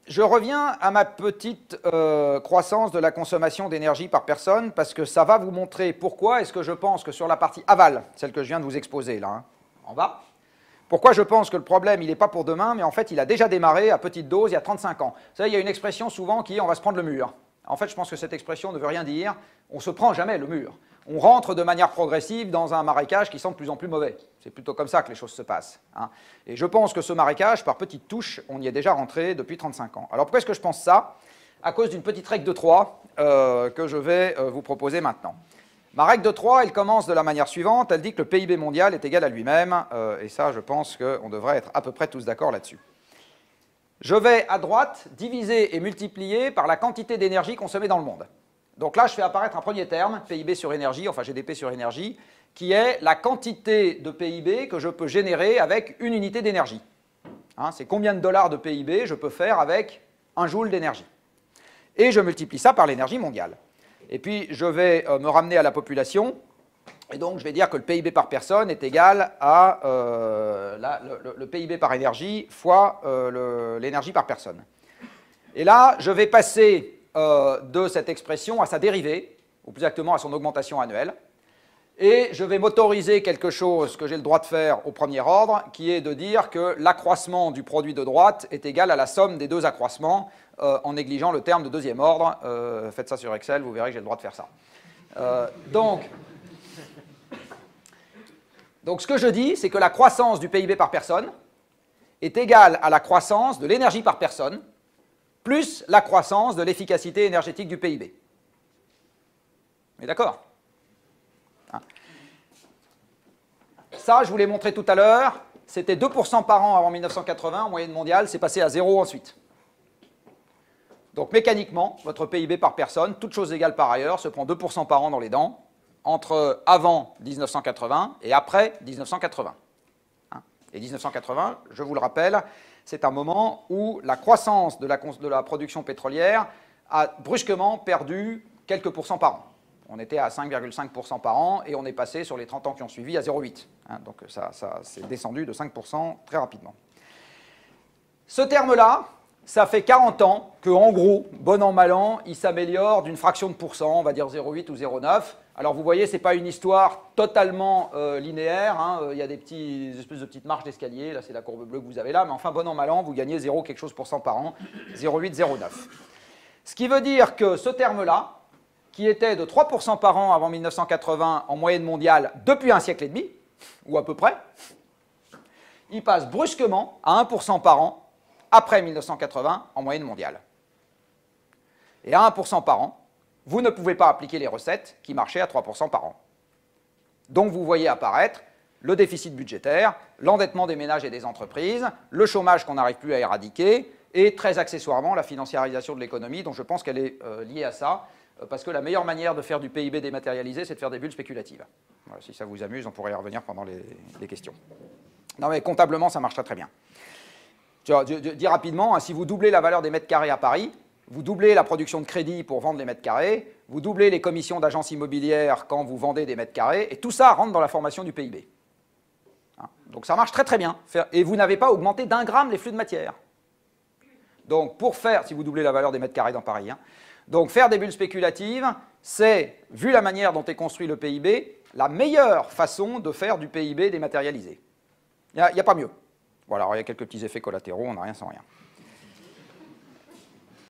je reviens à ma petite croissance de la consommation d'énergie par personne, parce que ça va vous montrer pourquoi est-ce que je pense que sur la partie aval, celle que je viens de vous exposer là, hein, en bas, pourquoi je pense que le problème, il n'est pas pour demain, mais en fait, il a déjà démarré à petite dose il y a 35 ans. Vous savez, il y a une expression souvent qui est « on va se prendre le mur ». En fait, je pense que cette expression ne veut rien dire. On ne se prend jamais le mur. On rentre de manière progressive dans un marécage qui semble de plus en plus mauvais. C'est plutôt comme ça que les choses se passent, hein. Et je pense que ce marécage, par petites touches, on y est déjà rentré depuis 35 ans. Alors pourquoi est-ce que je pense ça? À cause d'une petite règle de 3 que je vais vous proposer maintenant. Ma règle de 3, elle commence de la manière suivante. Elle dit que le PIB mondial est égal à lui-même. Et ça, je pense qu'on devrait être à peu près tous d'accord là-dessus. Je vais, à droite, diviser et multiplier par la quantité d'énergie consommée dans le monde. Donc là, je fais apparaître un premier terme, PIB sur énergie, enfin GDP sur énergie, qui est la quantité de PIB que je peux générer avec une unité d'énergie. Hein, c'est combien de dollars de PIB je peux faire avec un joule d'énergie. Et je multiplie ça par l'énergie mondiale. Et puis, je vais me ramener à la population, et donc je vais dire que le PIB par personne est égal à le PIB par énergie fois l'énergie par personne. Et là, je vais passer de cette expression à sa dérivée, ou plus exactement à son augmentation annuelle, et je vais m'autoriser quelque chose que j'ai le droit de faire au premier ordre, qui est de dire que l'accroissement du produit de droite est égal à la somme des deux accroissements, en négligeant le terme de deuxième ordre. Faites ça sur Excel, vous verrez que j'ai le droit de faire ça. Donc ce que je dis, c'est que la croissance du PIB par personne est égale à la croissance de l'énergie par personne, plus la croissance de l'efficacité énergétique du PIB. On est d'accord? Ça, je vous l'ai montré tout à l'heure, c'était 2% par an avant 1980, en moyenne mondiale, c'est passé à 0 ensuite. Donc mécaniquement, votre PIB par personne, toutes choses égales par ailleurs, se prend 2% par an dans les dents, entre avant 1980 et après 1980. Et 1980, je vous le rappelle, c'est un moment où la croissance de la production pétrolière a brusquement perdu quelques pourcents par an. On était à 5,5% par an et on est passé sur les 30 ans qui ont suivi à 0,8. Donc ça s'est descendu de 5% très rapidement. Ce terme-là, ça fait 40 ans qu'en gros, bon an, mal an, il s'améliore d'une fraction de pourcent, on va dire 0,8 ou 0,9. Alors vous voyez, ce n'est pas une histoire totalement linéaire, hein. Il y a des espèces de petites marches d'escalier, là c'est la courbe bleue que vous avez là, mais enfin bon an, mal an, vous gagnez 0 quelque chose % par an, 0,8, 0,9. Ce qui veut dire que ce terme-là, qui était de 3% par an avant 1980 en moyenne mondiale depuis un siècle et demi, ou à peu près, il passe brusquement à 1% par an après 1980 en moyenne mondiale. Et à 1% par an, vous ne pouvez pas appliquer les recettes qui marchaient à 3% par an. Donc vous voyez apparaître le déficit budgétaire, l'endettement des ménages et des entreprises, le chômage qu'on n'arrive plus à éradiquer, et très accessoirement la financiarisation de l'économie, dont je pense qu'elle est liée à ça, parce que la meilleure manière de faire du PIB dématérialisé, c'est de faire des bulles spéculatives. Voilà, si ça vous amuse, on pourrait y revenir pendant les questions. Non mais comptablement, ça marche très très bien. Je dis rapidement, hein, si vous doublez la valeur des mètres carrés à Paris, vous doublez la production de crédit pour vendre les mètres carrés, vous doublez les commissions d'agences immobilières quand vous vendez des mètres carrés, et tout ça rentre dans la formation du PIB. Hein, donc ça marche très très bien. Et vous n'avez pas augmenté d'1 gramme les flux de matière. Donc pour faire, si vous doublez la valeur des mètres carrés dans Paris, hein, donc faire des bulles spéculatives, c'est, vu la manière dont est construit le PIB, la meilleure façon de faire du PIB dématérialisé. Il n'y a pas mieux. Voilà, alors il y a quelques petits effets collatéraux, on n'a rien sans rien.